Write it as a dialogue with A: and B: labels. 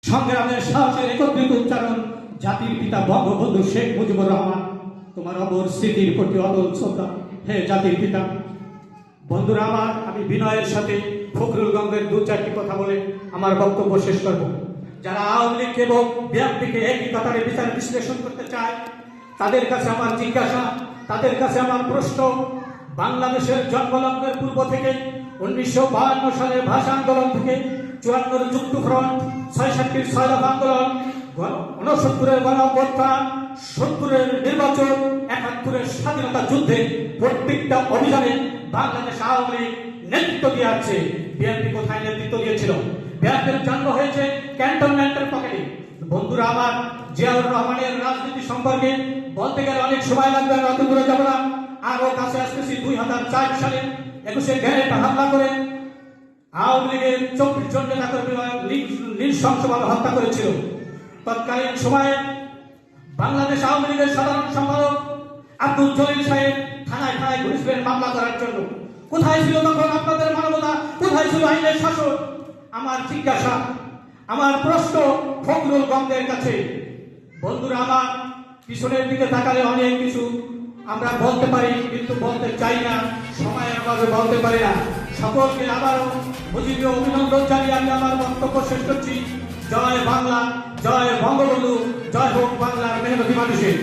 A: সংগ্রামের সাহসের একত্রিত উচ্চারণ জাতির পিতা বঙ্গবন্ধু শেখ মুজিবুর রহমান। তোমার অমর স্মৃতির প্রতি অটল শ্রদ্ধা হে জাতির পিতা। বন্ধুরা আমার, আমি বিনয়ের সাথে ফখরুল গঙ্গের দু চারটি কথা বলে আমার বক্তব্য শেষ করব। যারা আওয়ামী লীগ এবং বিএনপিকে একই কাতারে বিচার বিশ্লেষণ করতে চায়, তাদের কাছে আমার জিজ্ঞাসা, তাদের কাছে আমার প্রশ্ন, বাংলাদেশের জন্মলগ্নের পূর্ব থেকে 1952 সালের ভাষা আন্দোলন থেকে 54 যুক্তফ্রন্ট, 66 ছয় দফা আন্দোলন, 69 গণ অভ্যুত্থান, 70 নির্বাচন, 71 স্বাধীনতা যুদ্ধে প্রত্যেকটা অভিযানে বাংলাদেশ আওয়ামী লীগ নেতৃত্ব দিয়ে আছে। বিএনপি কোথায় নেতৃত্ব দিয়েছিল? বিএনপির জন্ম হয়েছে ক্যান্টনমেন্টের পকেটে। বন্ধুরা আমার, জিয়াউর রহমানের রাজনীতি সম্পর্কে বলতে গেলে অনেক সময় লাগবে, অত দূরে যাব না। আরো কাছে আসতেছি 2004 সালে 21 গ্রেনেড হামলা করে আওয়ামী লীগের 24 জন নেতা কর্মীরা নৃশংসভাবে হত্যা করেছিল। তৎকালীন সময়ে বাংলাদেশ আওয়ামী লীগের সাধারণ সম্পাদক আব্দুল জলিল সাহেব থানায় থানায় ঘুরেছিলেন মামলা করার জন্য। কোথায় ছিল তখন আপনাদের মানবতা? কোথায় ছিল আইনের শাসন? আমার জিজ্ঞাসা, আমার প্রশ্ন ফখরুল গঙ্গের কাছে। বন্ধুরা আমার, পিছনের দিকে তাকালে অনেক কিছু আমরা বলতে পারি, কিন্তু বলতে চাই না, সময়ের অভাবে বলতে পারি না। সকলকে আবারও মুজিবীয় অভিনন্দন জানিয়ে আমি আমার বক্তব্য শেষ করছি। জয় বাংলা, জয় বঙ্গবন্ধু, জয় হোক বাংলার মেহনতি মানুষের।